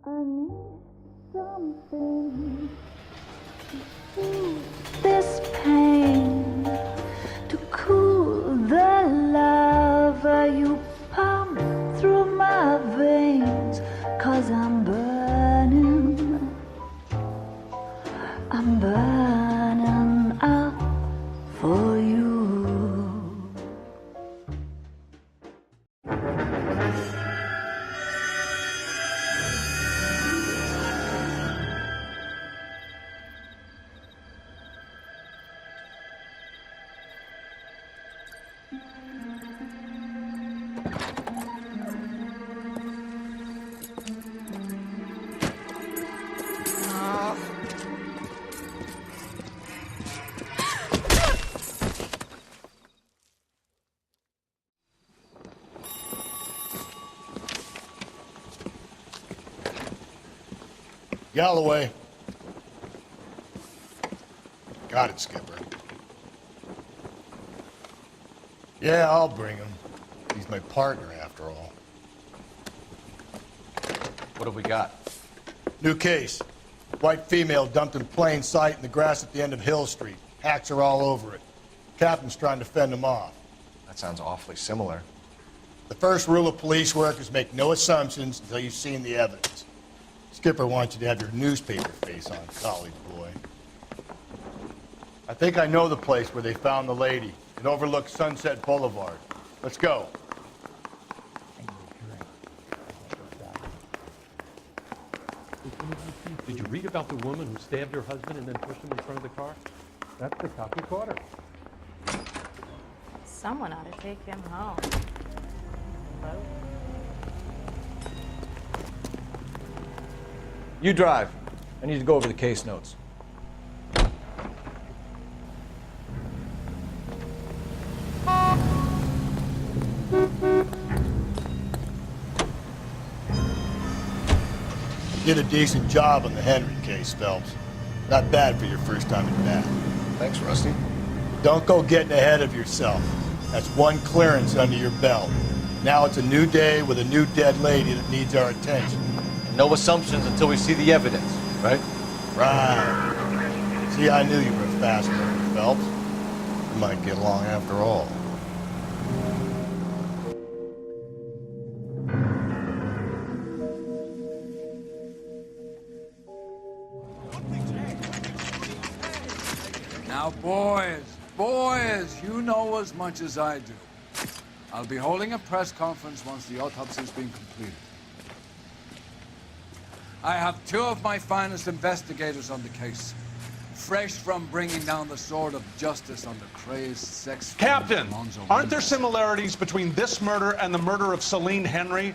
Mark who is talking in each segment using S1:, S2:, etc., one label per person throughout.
S1: I need something to soothe this pain, to cool the lava you pump through my veins, 'cause I'm burning up for you.
S2: Galloway. Got it, Skipper. Yeah, I'll bring him. He's my partner, after all.
S3: What have we got?
S2: New case. White female dumped in plain sight in the grass at the end of Hill Street. Hacks are all over it. Captain's trying to fend them off.
S3: That sounds awfully similar.
S2: The first rule of police work is make no assumptions until you've seen the evidence. Skipper wants you to have your newspaper face on, college boy. I think I know the place where they found the lady. It overlooks Sunset Boulevard. Let's go.
S4: Did you read about the woman who stabbed her husband and then pushed him in front of the car? That's the cop who caught her.
S5: Someone ought to take him home. Hello?
S3: You drive. I need to go over the case notes.
S2: Did a decent job on the Henry case, Phelps. Not bad for your first time at bat.
S3: Thanks, Rusty.
S2: Don't go getting ahead of yourself. That's one clearance under your belt. Now it's a new day with a new dead lady that needs our attention.
S3: No assumptions until we see the evidence, right?
S2: Right. See, I knew you were a fast learner, Phelps. We might get along after all.
S6: Now, boys, you know as much as I do. I'll be holding a press conference once the autopsy's been completed. I have two of my finest investigators on the case, fresh from bringing down the sword of justice on the crazed sex...
S7: Captain, aren't there similarities between this murder and the murder of Celine Henry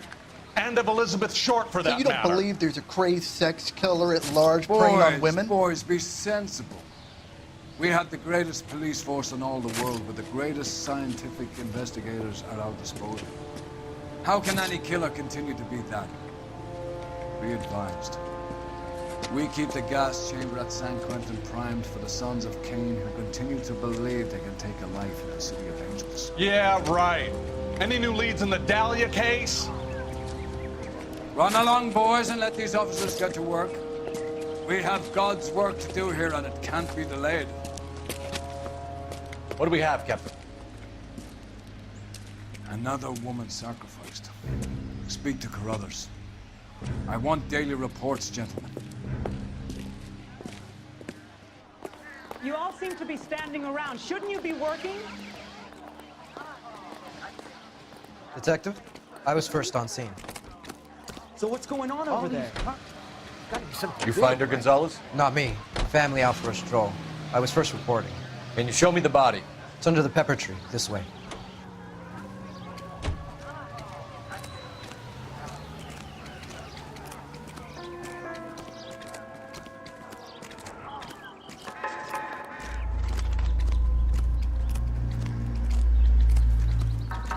S7: and of Elizabeth Short, for that matter?
S8: So you don't believe there's a crazed sex killer at large preying on women?
S6: Boys, be sensible. We had the greatest police force in all the world with the greatest scientific investigators at our disposal. How can any killer continue to be that? Be advised. We keep the gas chamber at San Quentin primed for the sons of Cain who continue to believe they can take a life in the city of angels.
S7: Yeah, right. Any new leads in the Dahlia case?
S6: Run along, boys, and let these officers get to work. We have God's work to do here, and it can't be delayed.
S3: What do we have, Captain?
S6: Another woman sacrificed. Speak to Carruthers. I want daily reports, gentlemen.
S9: You all seem to be standing around. Shouldn't you be working?
S10: Detective, I was first on scene.
S9: So what's going on over there?
S3: You find her, Gonzalez?
S10: Not me. Family out for a stroll. I was first reporting.
S3: Can you show me the body?
S10: It's under the pepper tree, this way.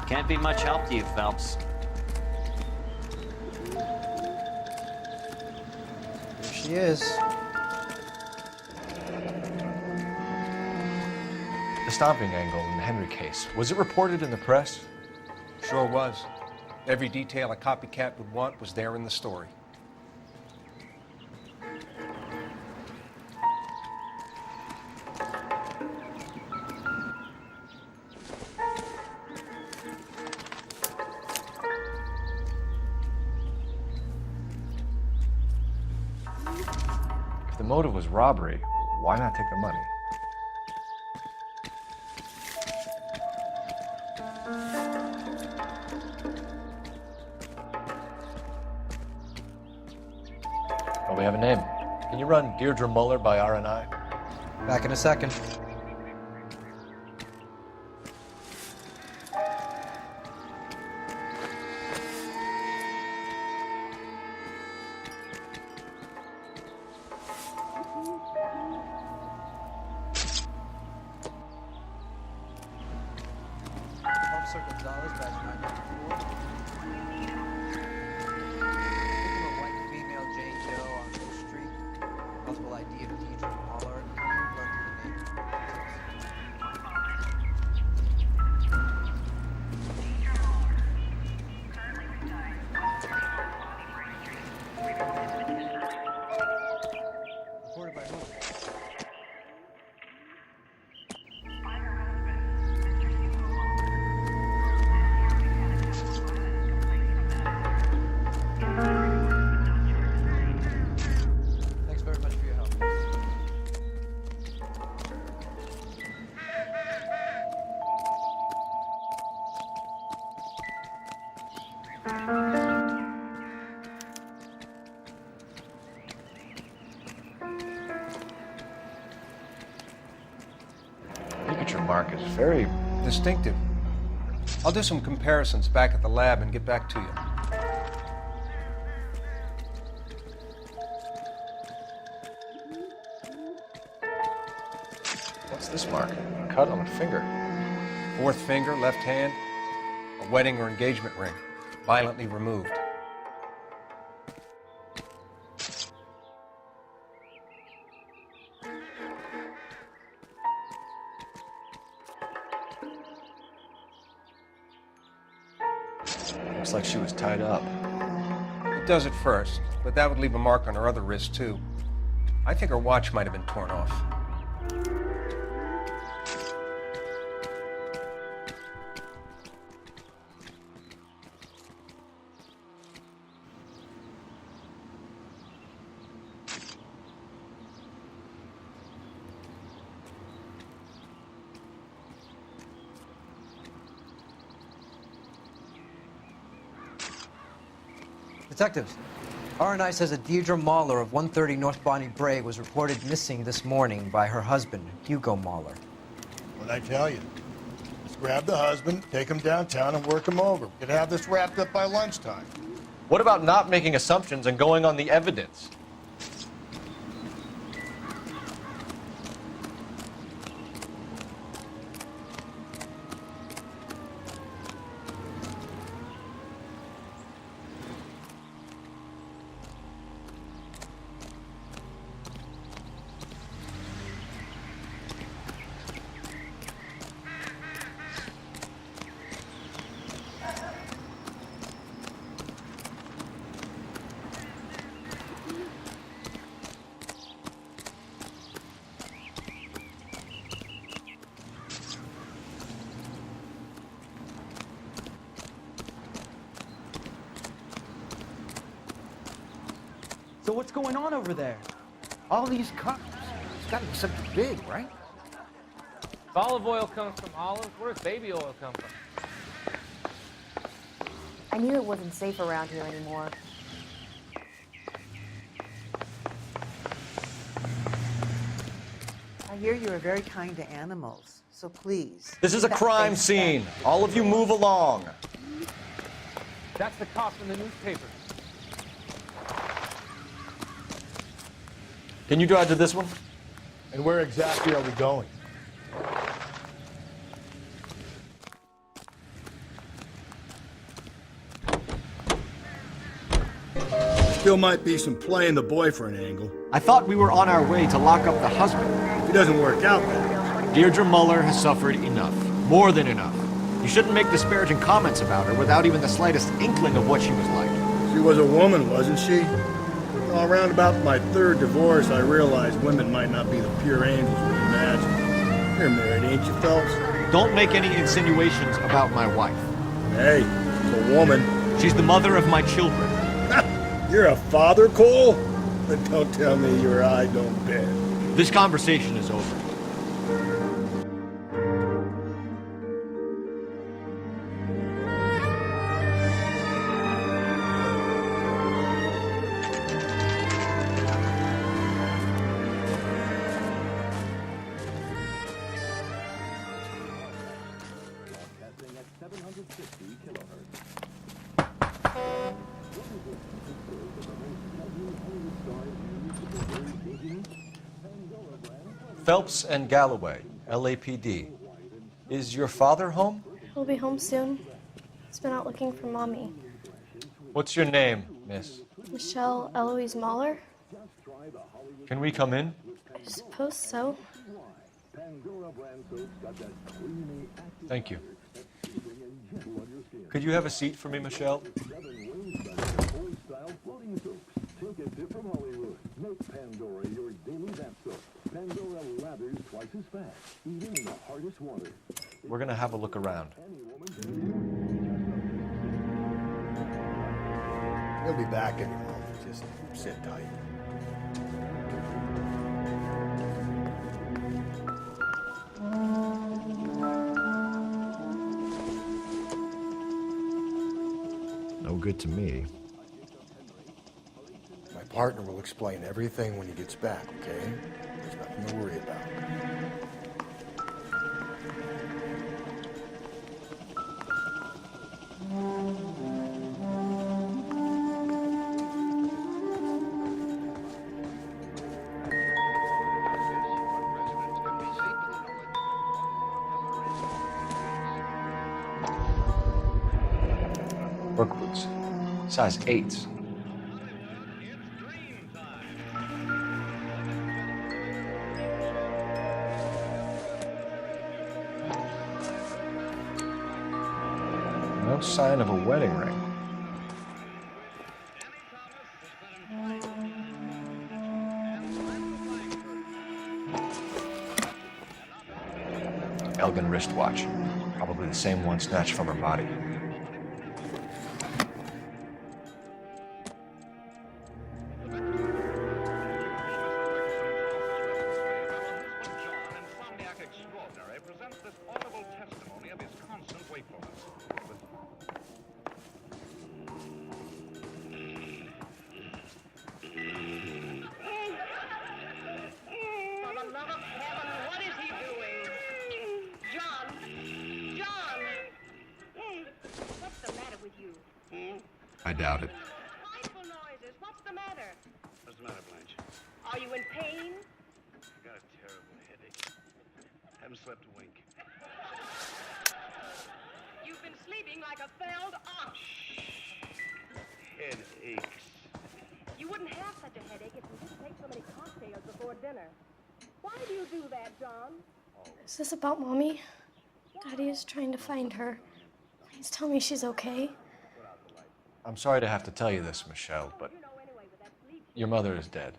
S11: Can't be much help to you, Phelps.
S10: Here she is.
S3: The stomping angle in the Henry case, was it reported in the press?
S12: Sure was. Every detail a copycat would want was there in the story.
S3: If the motive was robbery, why not take the money? Well, we have a name. Can you run Deirdre Muller by RNI?
S10: Back in a second. Officer Gonzalez, badge 994. Victim of white female Jane Doe on Mill Street. Multiple ID of Deidre Muller. Reported by who? Thanks very much for your help.
S3: Signature mark is very
S12: Distinctive. I'll do some comparisons back at the lab and get back to you.
S3: What's this mark? A cut on a finger.
S12: Fourth finger, left hand, a wedding or engagement ring, violently removed.
S3: Looks like she was tied up.
S12: It does at first, but that would leave a mark on her other wrist, too. I think her watch might have been torn off.
S10: Detectives, RNI says that Deirdre Muller of 130 North Bonnie Bray was reported missing this morning by her husband, Hugo Muller.
S2: What'd I tell you? Let's grab the husband, take him downtown, and work him over. We could have this wrapped up by lunchtime.
S3: What about not making assumptions and going on the evidence?
S13: So what's going on over there? All these cups. It's got to be something big, right?
S11: If olive oil comes from olives, where does baby oil come from?
S5: I knew it wasn't safe around here anymore.
S14: I hear you are very kind to animals, so please.
S3: This is a crime scene. All of you move along.
S11: That's the cop from the newspaper.
S3: Can you drive to this one?
S2: And where exactly are we going? Still might be some playing the boyfriend angle.
S15: I thought we were on our way to lock up the husband.
S2: If it doesn't work out, then.
S15: Deirdre Muller has suffered enough. More than enough. You shouldn't make disparaging comments about her without even the slightest inkling of what she was like.
S2: She was a woman, wasn't she? Well, around about my third divorce, I realized women might not be the pure angels we imagine. You're married, ain't you, Phelps?
S15: Don't make any insinuations about my wife.
S2: Hey, she's a woman.
S15: She's the mother of my children.
S2: You're a father, Cole? But don't tell me your eye don't bend.
S15: This conversation is over.
S3: Phelps and Galloway, LAPD. Is your father home?
S16: He'll be home soon. He's been out looking for Mommy.
S3: What's your name, miss?
S16: Michelle Eloise Mahler?
S3: Can we come in?
S16: I suppose so.
S3: Thank you. Could you have a seat for me, Michelle? We're gonna have a look around.
S2: He'll be back in a moment. Just sit tight.
S15: No good to me.
S2: My partner will explain everything when he gets back, okay? There's nothing to worry about.
S3: Work boots. Size 8s. No sign of a wedding ring. Elgin wristwatch. Probably the same one snatched from her body.
S15: I doubt it.
S17: What's the matter? What's the matter, Blanche? Are you in pain? I got a terrible headache. Haven't slept a wink. You've been sleeping like a failed ox. Headaches. You wouldn't have such a headache if you didn't take so many cocktails before dinner. Why do you do that, John?
S16: Is this about Mommy? Daddy is trying to find her. Please tell me she's okay.
S3: I'm sorry to have to tell you this, Michelle, but your mother is dead.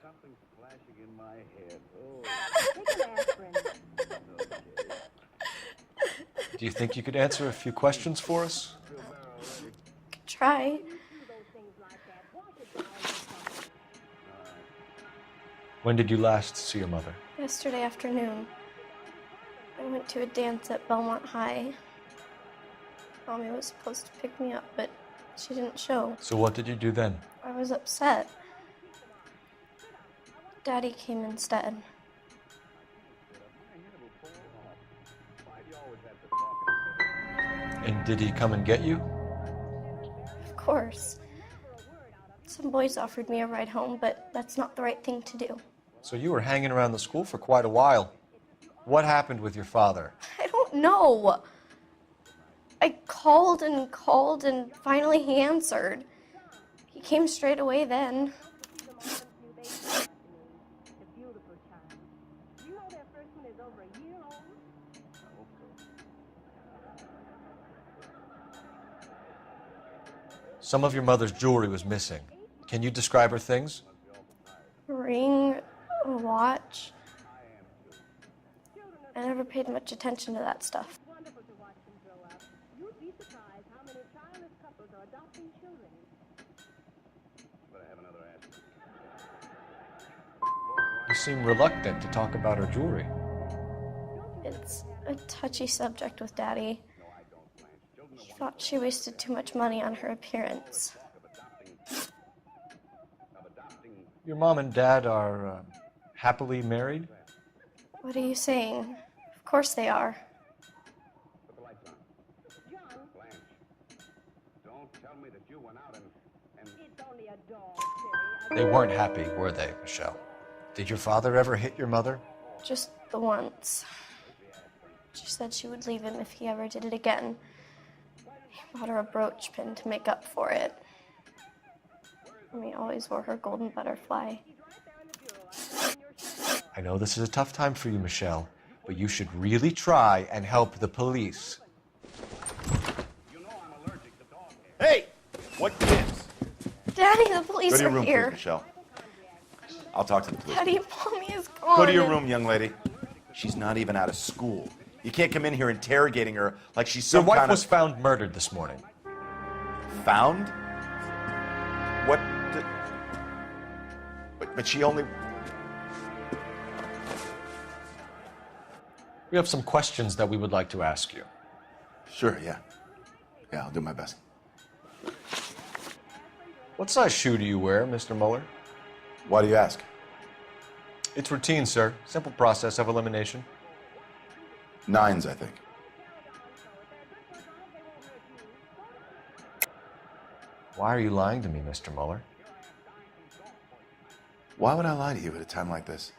S3: Do you think you could answer a few questions for us?
S16: Try.
S3: When did you last see your mother?
S16: Yesterday afternoon. I went to a dance at Belmont High. Mommy was supposed to pick me up, but she didn't show.
S3: So what did you do then?
S16: I was upset. Daddy came instead.
S3: And did he come and get you?
S16: Of course. Some boys offered me a ride home, but that's not the right thing to do.
S3: So you were hanging around the school for quite a while. What happened with your father?
S16: I don't know. I called and finally he answered. He came straight away then.
S3: Some of your mother's jewelry was missing. Can you describe her things?
S16: A ring, a watch. I never paid much attention to that stuff.
S3: You seem reluctant to talk about her jewelry.
S16: It's a touchy subject with Daddy. He thought she wasted too much money on her appearance.
S3: Your mom and dad are happily married?
S16: What are you saying? Of course they are.
S3: They weren't happy, were they, Michelle? Did your father ever hit your mother?
S16: Just the once. She said she would leave him if he ever did it again. He bought her a brooch pin to make up for it. And he always wore her golden butterfly.
S3: I know this is a tough time for you, Michelle, but you should really try and help the police.
S18: Hey! What gives?
S16: Daddy, the police
S18: Go to your
S16: are
S18: room,
S16: here.
S18: please, Michelle. I'll talk to the police.
S16: Daddy, Mommy is gone.
S18: Go to your room, young lady. She's not even out of school. You can't come in here interrogating her like she's some
S3: Your wife
S18: kind
S3: was
S18: of...
S3: found murdered this morning.
S18: Found? What? But she only...
S3: We have some questions that we would like to ask you.
S18: Sure, yeah. Yeah, I'll do my best.
S3: What size shoe do you wear, Mr. Mueller?
S18: Why do you ask?
S3: It's routine, sir. Simple process of elimination.
S18: 9s, I think.
S3: Why are you lying to me, Mr. Mueller?
S18: Why would I lie to you at a time like this?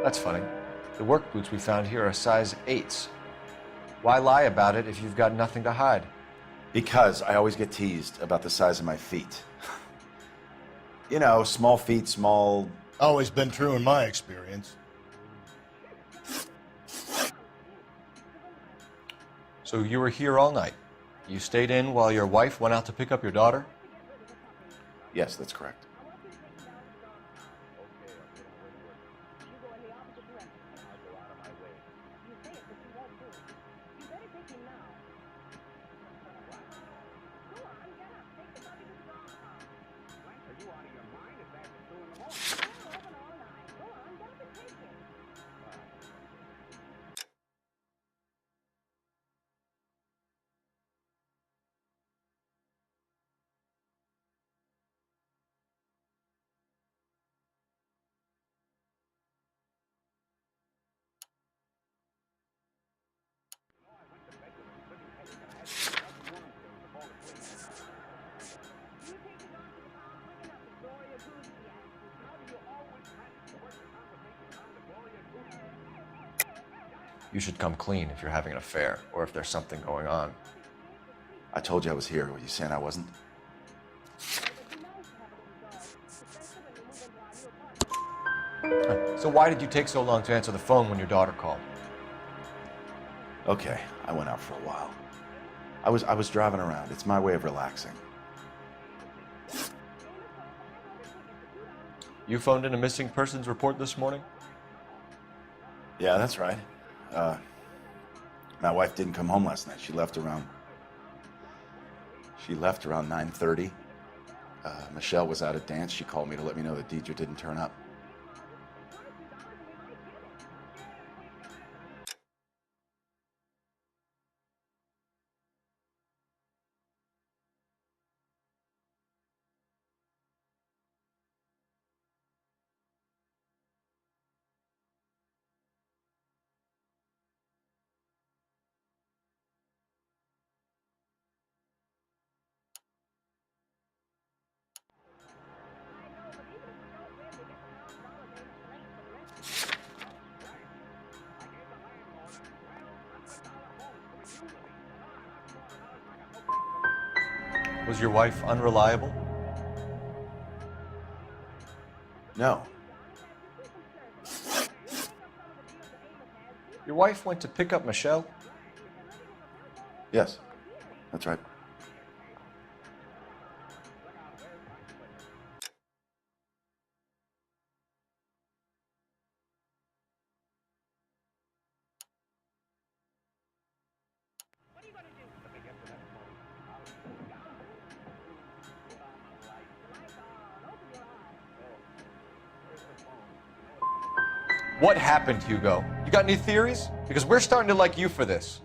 S3: That's funny. The work boots we found here are size 8s. Why lie about it if you've got nothing to hide?
S18: Because I always get teased about the size of my feet. You know, small feet, small...
S2: Always been true in my experience.
S3: So you were here all night. You stayed in while your wife went out to pick up your daughter?
S18: Yes, that's correct.
S3: You should come clean if you're having an affair or if there's something going on.
S18: I told you I was here. Were you saying I wasn't?
S3: So why did you take so long to answer the phone when your daughter called?
S18: Okay, I went out for a while. I was driving around. It's my way of relaxing.
S3: You phoned in a missing persons report this morning?
S18: Yeah, that's right. My wife didn't come home last night. She left around 9:30. Michelle was out at dance. She called me to let me know that Deidre didn't turn up.
S3: Was your wife unreliable?
S18: No.
S3: Your wife went to pick up Michelle?
S18: Yes, that's right.
S3: What happened, Hugo? You got any theories? Because we're starting to like you for this.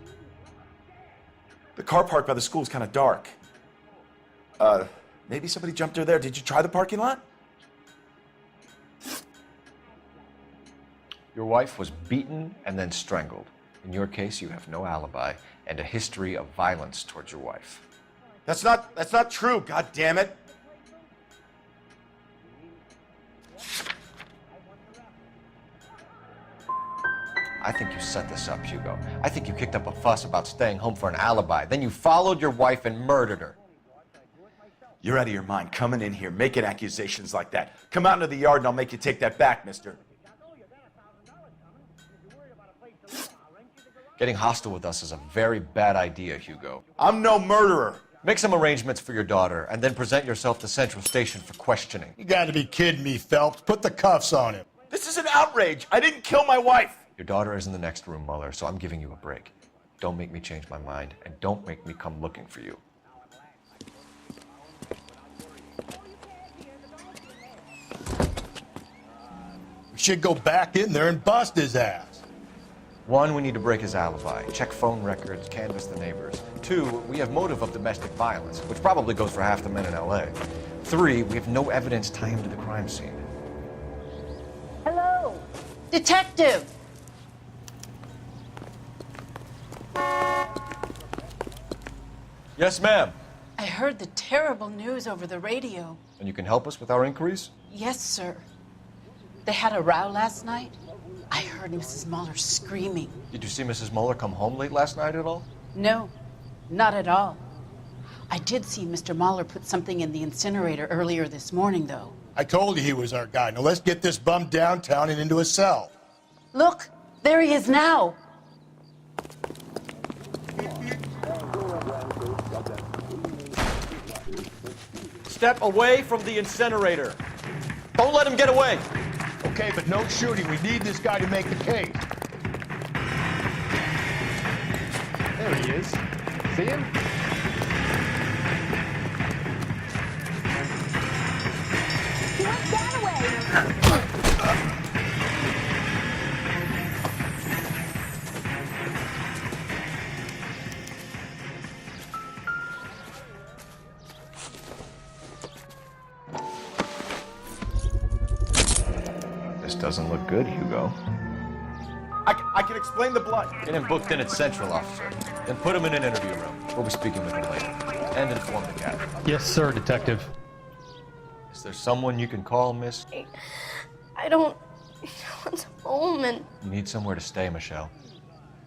S18: The car park by the school is kind of dark. Maybe somebody jumped her there. Did you try the parking lot?
S3: Your wife was beaten and then strangled. In your case, you have no alibi and a history of violence towards your wife.
S18: That's not true, god damn it.
S3: I think you set this up, Hugo. I think you kicked up a fuss about staying home for an alibi. Then you followed your wife and murdered her.
S18: You're out of your mind coming in here making accusations like that. Come out into the yard and I'll make you take that back, mister.
S3: Getting hostile with us is a very bad idea, Hugo.
S18: I'm no murderer.
S3: Make some arrangements for your daughter and then present yourself to Central Station for questioning.
S2: You gotta be kidding me, Phelps. Put the cuffs on him.
S18: This is an outrage. I didn't kill my wife.
S3: Your daughter is in the next room, Mueller, so I'm giving you a break. Don't make me change my mind, and don't make me come looking for you.
S2: We should go back in there and bust his ass.
S3: 1, we need to break his alibi. Check phone records, canvass the neighbors. 2, we have motive of domestic violence, which probably goes for half the men in LA. 3, we have no evidence tying him to the crime scene.
S14: Hello? Detective!
S3: Yes, ma'am.
S19: I heard the terrible news over the radio.
S3: And you can help us with our inquiries?
S19: Yes, sir. They had a row last night. I heard Mrs. Mueller screaming.
S3: Did you see Mrs. Mueller come home late last night at all?
S19: No, not at all. I did see Mr. Mueller put something in the incinerator earlier this morning, though.
S2: I told you he was our guy. Now let's get this bum downtown and into a cell.
S19: Look, there he is now.
S15: Step away from the incinerator. Don't let him get away.
S2: Okay, but no shooting. We need this guy to make the case.
S4: There he is. See him?
S1: He went that way.
S3: This doesn't look good, Hugo.
S18: I can explain the blood.
S3: Get him booked in at Central, officer. Then put him in an interview room. We'll be speaking with him later. And inform the captain.
S4: Yes, sir, detective.
S3: Is there someone you can call, miss?
S16: I don't want home and
S3: You need somewhere to stay, Michelle.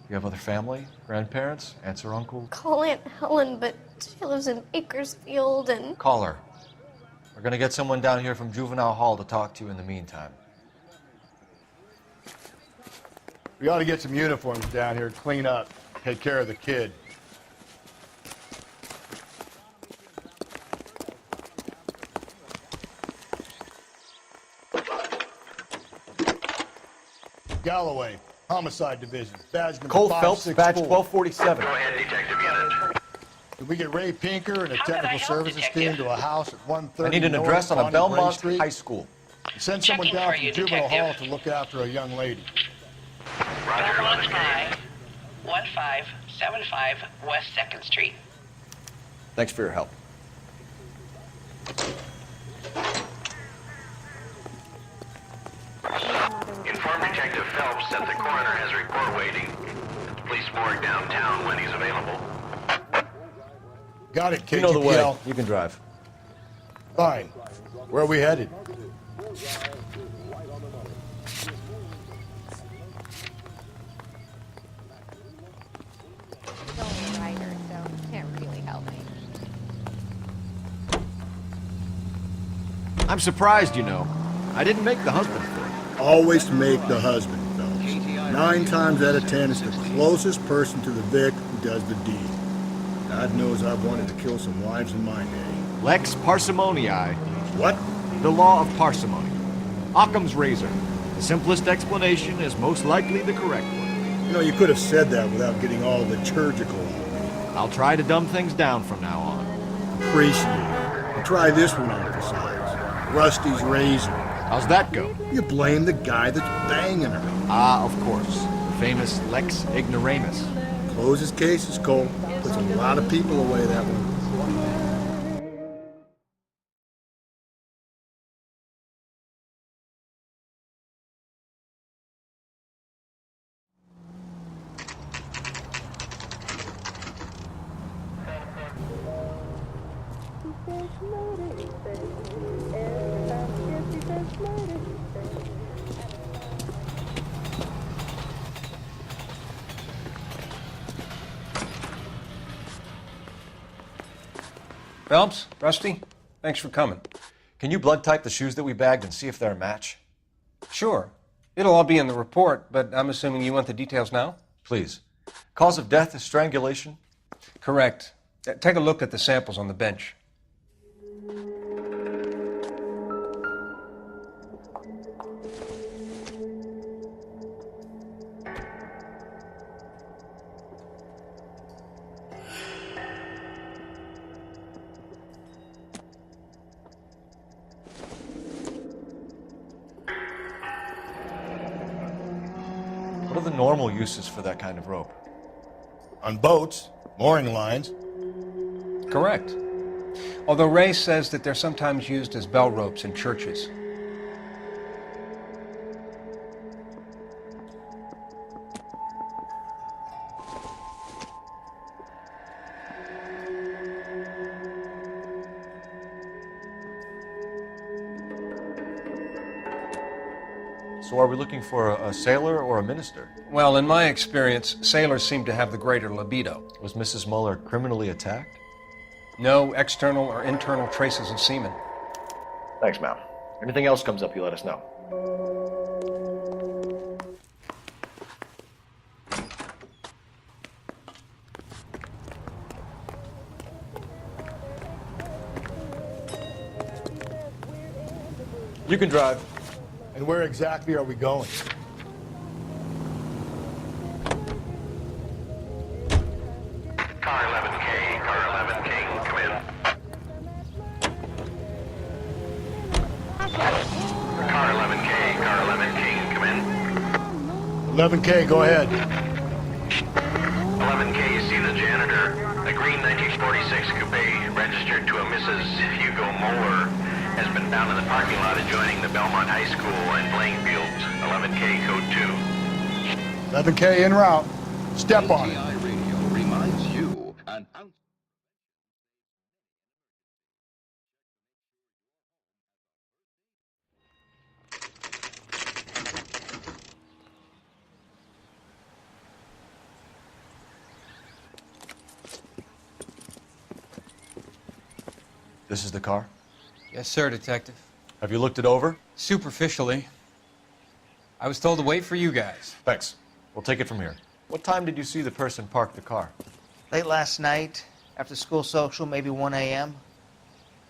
S3: You have other family? Grandparents? Aunts or uncles?
S16: call Aunt Helen, but she lives in Bakersfield and...
S3: Call her. We're gonna get someone down here from Juvenile Hall to talk to you in the meantime.
S2: We ought to get some uniforms down here, clean up, take care of the kid. Galloway, Homicide Division, badge number
S15: Cole Phelps,
S2: 564.
S15: badge 1247.
S17: Go ahead, Detective Unit.
S2: Did we get Ray Pinker and a technical services team to a house at 130
S3: I need an
S2: North
S3: address on a
S2: Bonnie Bray
S3: Belmont
S2: Street?
S3: High School.
S2: Send someone
S17: Checking
S2: down
S17: for
S2: from
S17: you,
S2: Juvenile Hall
S17: Detective.
S2: to look after a young lady.
S17: Roger, 1575 West 2nd Street.
S3: Thanks for your help.
S17: Inform Detective Phelps that the coroner has a report waiting at the police morgue downtown when he's available.
S2: Got it, KGPL.
S3: You know the way. You can drive.
S2: Fine. Where are we headed?
S5: Only a writer, so can't really help me.
S15: I'm surprised, you know. I didn't make the husband for it.
S2: Always make the husband, fellas. 9 times out of 10, it's the closest person to the Vic who does the deed. God knows I've wanted to kill some wives in my day.
S15: Lex parsimoniae.
S2: What?
S15: The law of parsimony. Occam's razor. The simplest explanation is most likely the correct one.
S2: You know, you could have said that without getting all liturgical on me.
S15: I'll try to dumb things down from now on.
S2: Appreciate it. Try this one on for size. Rusty's razor.
S15: How's that go?
S2: You blame the guy that's banging her.
S15: Ah, of course. The famous Lex Ignoramus.
S2: Closes cases, Cole. Puts a lot of people away, that one.
S12: Phelps, Rusty, thanks for coming.
S3: Can you blood type the shoes that we bagged and see if they're a match?
S12: Sure. It'll all be in the report, but I'm assuming you want the details now?
S3: Please. Cause of death is strangulation?
S12: Correct. Take a look at the samples on the bench.
S3: What are the normal uses for that kind of rope?
S2: On boats, mooring lines.
S12: Correct. Although Ray says that they're sometimes used as bell ropes in churches.
S3: So are we looking for a sailor or a minister?
S12: Well, in my experience, sailors seem to have the greater libido.
S3: Was Mrs. Muller criminally attacked?
S12: No external or internal traces of semen.
S15: Thanks, Mal. Anything else comes up, you let us know.
S3: You can drive.
S2: And where exactly are we going?
S20: Car 11K, come in. Car 11K, come in.
S2: 11K, go ahead.
S20: 11K, see the janitor. A green 1946 coupe registered to a Mrs. Hugo Moeller has been found in the parking lot adjoining the Belmont High School and playing fields. 11K, code 2.
S2: 11K en route. Step on it.
S20: Radio reminds you an
S3: This is the car?
S21: Yes, sir, Detective.
S3: Have you looked it over?
S21: Superficially. I was told to wait for you guys.
S3: Thanks. We'll take it from here. What time did you see the person park the car?
S13: Late last night, after school social, maybe 1 a.m.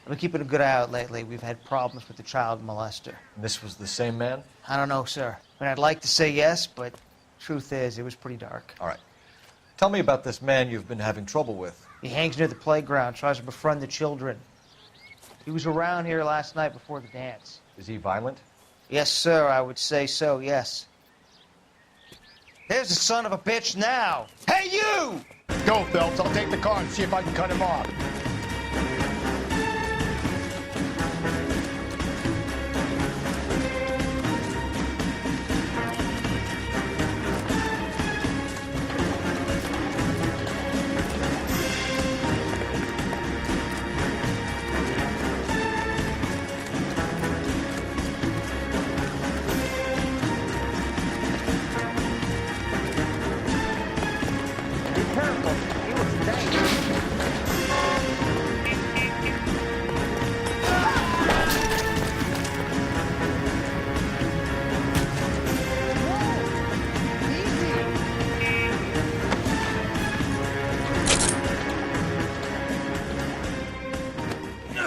S13: I've been keeping a good eye out lately. We've had problems with the child molester.
S3: And this was the same man?
S13: I don't know, sir. I mean, I'd like to say yes, but truth is, it was pretty dark.
S3: All right. Tell me about this man you've been having trouble with.
S13: He hangs near the playground, tries to befriend the children. He was around here last night before the dance.
S3: Is he violent?
S13: Yes, sir, I would say so, yes. There's the son of a bitch now! Hey, you!
S2: Go, Phelps. I'll take the car and see if I can cut him off.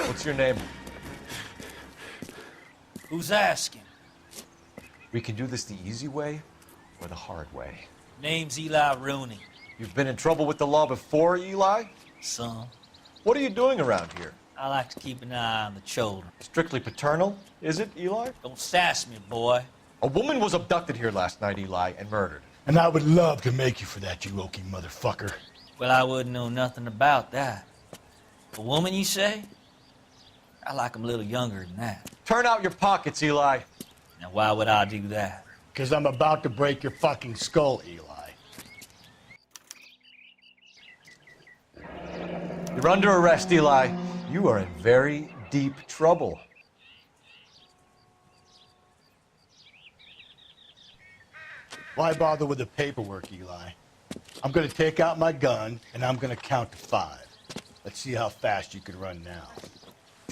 S3: What's your name?
S22: Who's asking?
S3: We can do this the easy way or the hard way.
S22: Name's Eli Rooney.
S3: You've been in trouble with the law before, Eli?
S22: Son.
S3: What are you doing around here?
S22: I like to keep an eye on the children.
S3: Strictly paternal, is it, Eli?
S22: Don't sass me, boy.
S3: A woman was abducted here last night, Eli, and murdered.
S2: And I would love to make you for that, you oaky motherfucker.
S22: Well, I wouldn't know nothing about that. A woman, you say? I like them a little younger than that.
S3: Turn out your pockets, Eli.
S22: Now, why would I do that?
S2: Because I'm about to break your fucking skull, Eli.
S3: You're under arrest, Eli. You are in very deep trouble.
S2: Why bother with the paperwork, Eli? I'm gonna take out my gun, and I'm gonna count to 5. Let's see how fast you can run now.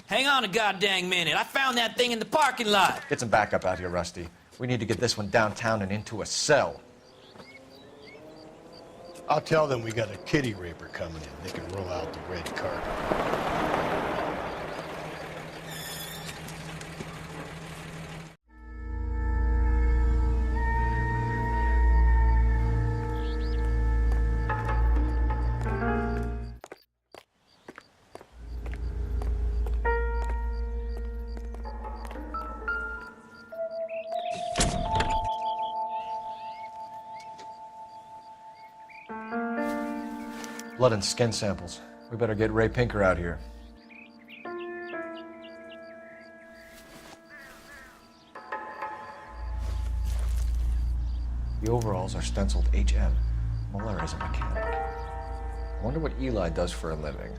S22: Hang on a goddamn minute. I found that thing in the parking lot.
S3: Get some backup out here, Rusty. We need to get this one downtown and into a cell.
S2: I'll tell them we got a kitty raper coming in. They can roll out the red carpet.
S3: Blood and skin samples. We better get Ray Pinker out here. The overalls are stenciled HM. Muller is a mechanic. I wonder what Eli does for a living.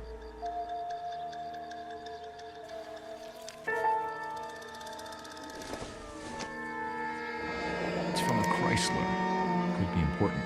S7: It's from a Chrysler. Could be important.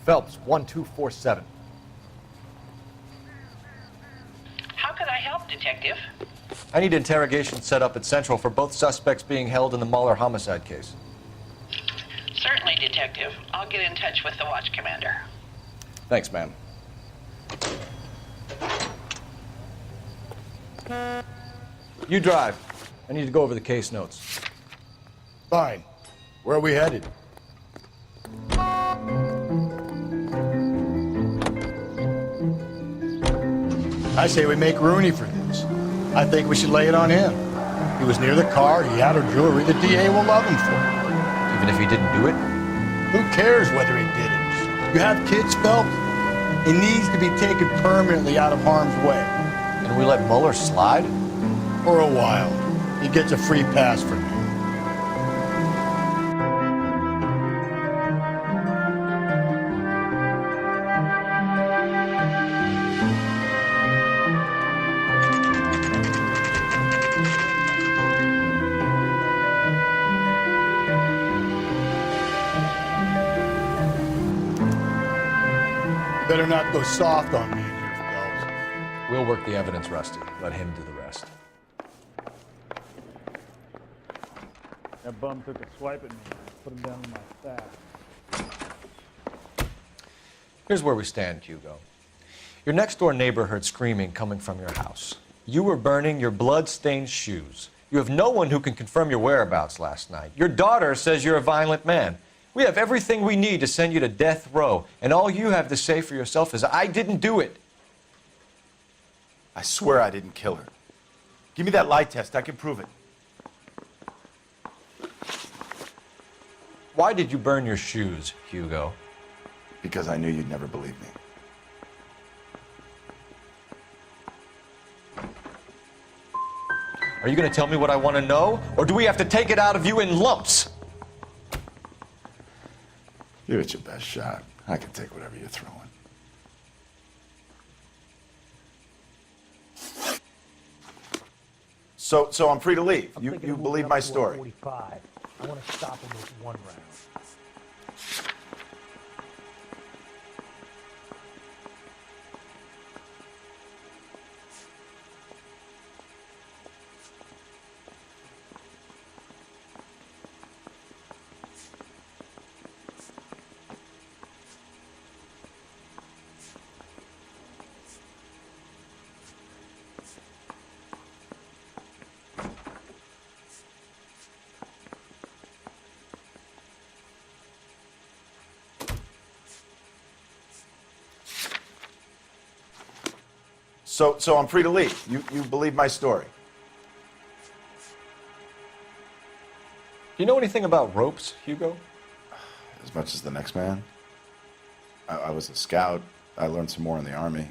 S3: Phelps, 1247.
S17: How can I help, Detective?
S3: I need interrogation set up at Central for both suspects being held in the Muller homicide case.
S17: Certainly, Detective. I'll get in touch with the watch commander.
S3: Thanks, ma'am. You drive. I need to go over the case notes.
S2: Fine. Where are we headed? I say we make Rooney for this. I think we should lay it on him. He was near the car, he had her jewelry, the DA will love him for it.
S3: Even if he didn't do it?
S2: Who cares whether he did it? You have kids, Phelps? He needs to be taken permanently out of harm's way.
S3: And we let Muller slide?
S2: For a while. He gets a free pass from me. Better not go soft on me in here, Phelps.
S3: We'll work the evidence, Rusty. Let him do the rest.
S8: That bum took a swipe at me. I put him down in my stack.
S3: Here's where we stand, Hugo. Your next-door neighbor heard screaming coming from your house. You were burning your blood-stained shoes. You have no one who can confirm your whereabouts last night. Your daughter says you're a violent man. We have everything we need to send you to death row, and all you have to say for yourself is, I didn't do it.
S18: I swear I didn't kill her. Give me that lie test. I can prove it.
S3: Why did you burn your shoes, Hugo?
S18: Because I knew you'd never believe me.
S3: Are you going to tell me what I want to know, or do we have to take it out of you in lumps?
S18: Give it your best shot. I can take whatever you're throwing. So I'm free to leave. You believe my story.
S8: 45. I want to stop him with one round.
S18: So I'm free to leave. You believe my story?
S3: Do you know anything about ropes, Hugo?
S18: As much as the next man. I was a scout. I learned some more in the Army.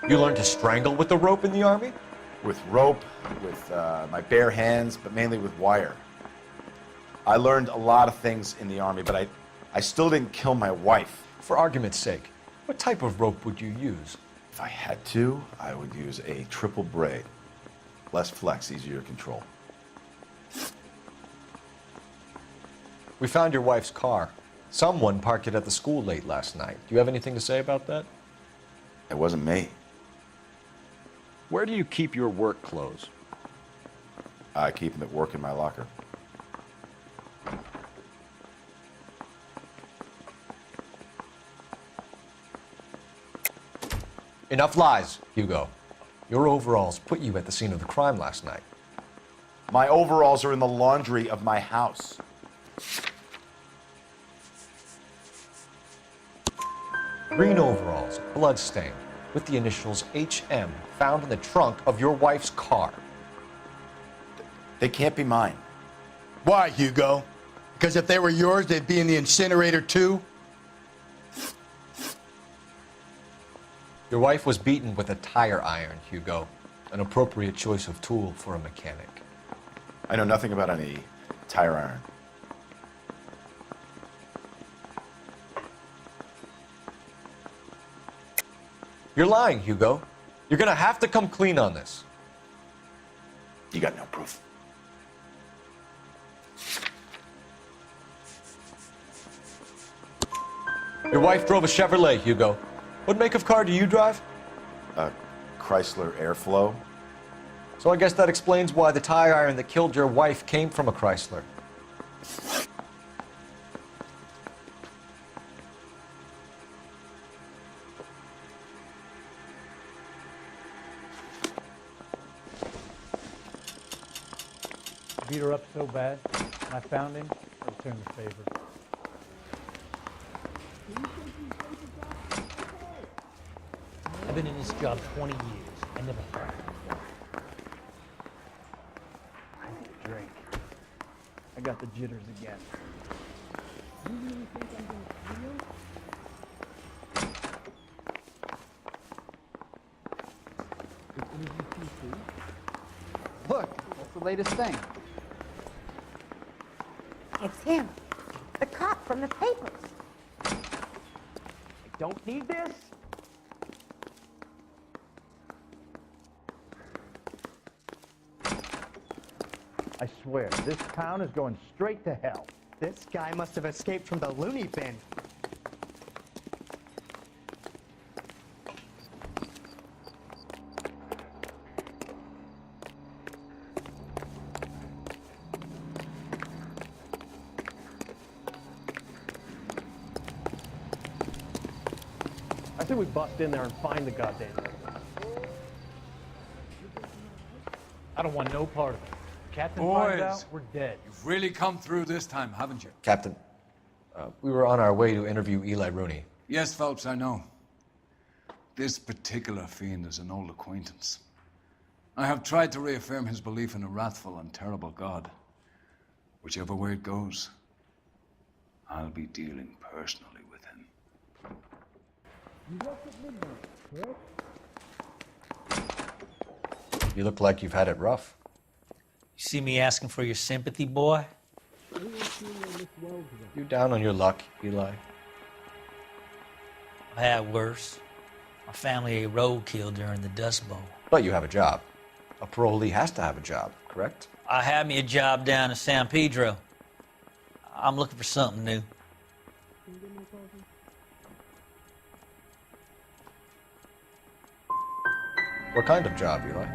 S3: You learned to strangle with the rope in the Army?
S18: With rope, with my bare hands, but mainly with wire. I learned a lot of things in the Army, but I still didn't kill my wife.
S3: For argument's sake, what type of rope would you use?
S18: If I had to, I would use a triple braid. Less flex, easier to control.
S3: We found your wife's car. Someone parked it at the school late last night. Do you have anything to say about that?
S18: It wasn't me.
S15: Where do you keep your work clothes?
S18: I keep them at work in my locker.
S3: Enough lies, Hugo. Your overalls put you at the scene of the crime last night.
S18: My overalls are in the laundry of my house.
S3: Green overalls, bloodstained, with the initials HM found in the trunk of your wife's car.
S18: They can't be mine.
S2: Why, Hugo? Because if they were yours, they'd be in the incinerator too?
S3: Your wife was beaten with a tire iron, Hugo. An appropriate choice of tool for a mechanic.
S18: I know nothing about any tire iron.
S3: You're lying, Hugo. You're gonna have to come clean on this.
S18: You got no proof.
S3: Your wife drove a Chevrolet, Hugo. What make of car do you drive?
S18: A Chrysler Airflow.
S3: So I guess that explains why the tire iron that killed your wife came from a Chrysler.
S8: Beat her up so bad, when I found him, I returned the favor.
S4: I've been in this job 20 years. I never heard.
S8: I need a drink. I got the jitters again.
S6: Look, what's the latest thing?
S14: It's him. The cop from the papers.
S8: I don't need this. I swear, this town is going straight to hell.
S6: This guy must have escaped from the loony bin.
S4: I think we bust in there and find the goddamn thing. I don't want no part of it. Captain finds out, we're dead.
S9: You've really come through this time, haven't you?
S3: Captain, we were on our way to interview Eli Rooney.
S9: Yes, Phelps, I know. This particular fiend is an old acquaintance. I have tried to reaffirm his belief in a wrathful and terrible God. Whichever way it goes, I'll be dealing personally with him.
S3: You look like you've had it rough.
S22: You see me asking for your sympathy, boy?
S3: You down on your luck, Eli?
S22: I had worse. My family ate roadkill during the Dust Bowl.
S3: But you have a job. A parolee has to have a job, correct?
S22: I had me a job down in San Pedro. I'm looking for something new.
S3: What kind of job, Eli?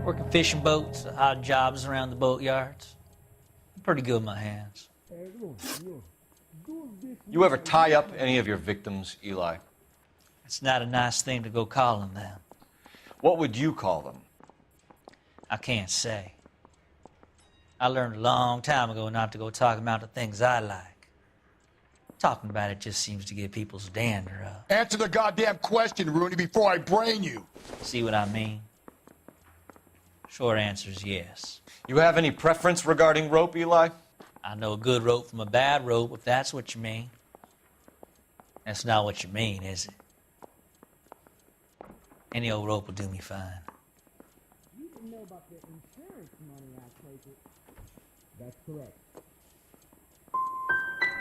S22: Working fishing boats, odd jobs around the boatyards. I'm pretty good with my hands.
S3: You ever tie up any of your victims, Eli?
S22: It's not a nice thing to go calling them.
S3: What would you call them?
S22: I can't say. I learned a long time ago not to go talking about the things I like. Talking about it just seems to get people's dander up.
S2: Answer the goddamn question, Rooney, before I brain you.
S22: See what I mean? Short answer is yes.
S3: You have any preference regarding rope, Eli?
S22: I know a good rope from a bad rope, if that's what you mean. That's not what you mean, is it? Any old rope will do me fine.
S1: You didn't know about the insurance money I take it. That's correct.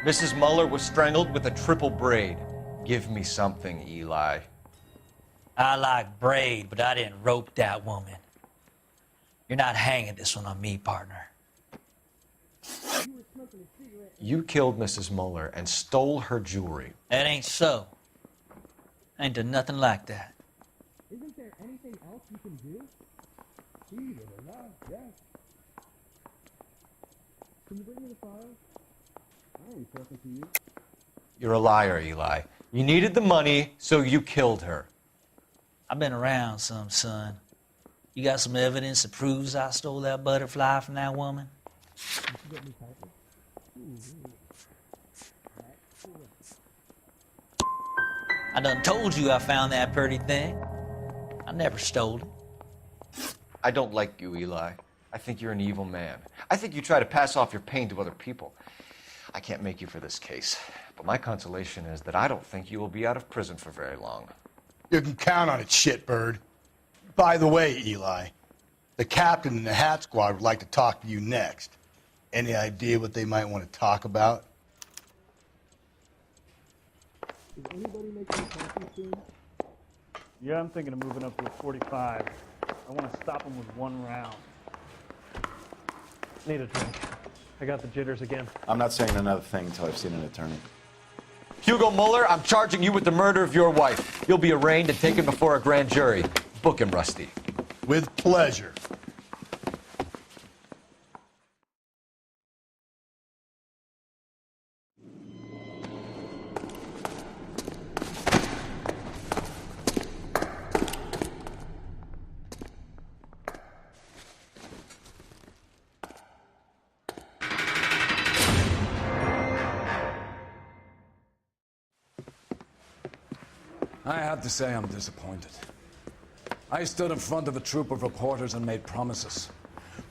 S3: Mrs. Muller was strangled with a triple braid. Give me something, Eli.
S22: I like braid, but I didn't rope that woman. You're not hanging this one on me, partner.
S3: You killed Mrs. Muller and stole her jewelry.
S22: That ain't so. I ain't done nothing like that.
S1: Isn't there anything else you can do? See it or not, yes. Can you bring me the files? I ain't talking to you.
S3: You're a liar, Eli. You needed the money, so you killed her.
S22: I've been around some, son. You got some evidence that proves I stole that butterfly from that woman? I done told you I found that pretty thing. I never stole it.
S3: I don't like you, Eli. I think you're an evil man. I think you try to pass off your pain to other people. I can't make you for this case, but my consolation is that I don't think you will be out of prison for very long.
S2: You can count on it, shitbird. By the way, Eli, the captain and the Hat Squad would like to talk to you next. Any idea what they might want to talk about?
S1: Is anybody making a coffee soon?
S8: Yeah, I'm thinking of moving up to a 45. I want to stop him with one round. Need a drink. I got the jitters again.
S18: I'm not saying another thing until I've seen an attorney.
S3: Hugo Muller, I'm charging you with the murder of your wife. You'll be arraigned and taken before a grand jury. Book him, Rusty.
S2: With pleasure.
S9: I have to say I'm disappointed. I stood in front of a troop of reporters and made promises.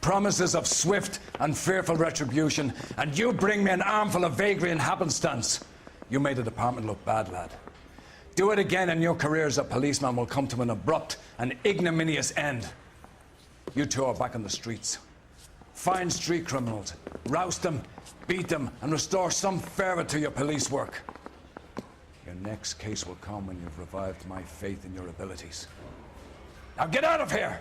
S9: Promises of swift and fearful retribution, and you bring me an armful of vagary and happenstance. You made the department look bad, lad. Do it again and your career as a policeman will come to an abrupt and ignominious end. You two are back on the streets. Find street criminals, roust them, beat them, and restore some fervor to your police work. Your next case will come when you've revived my faith in your abilities. Now get out of here!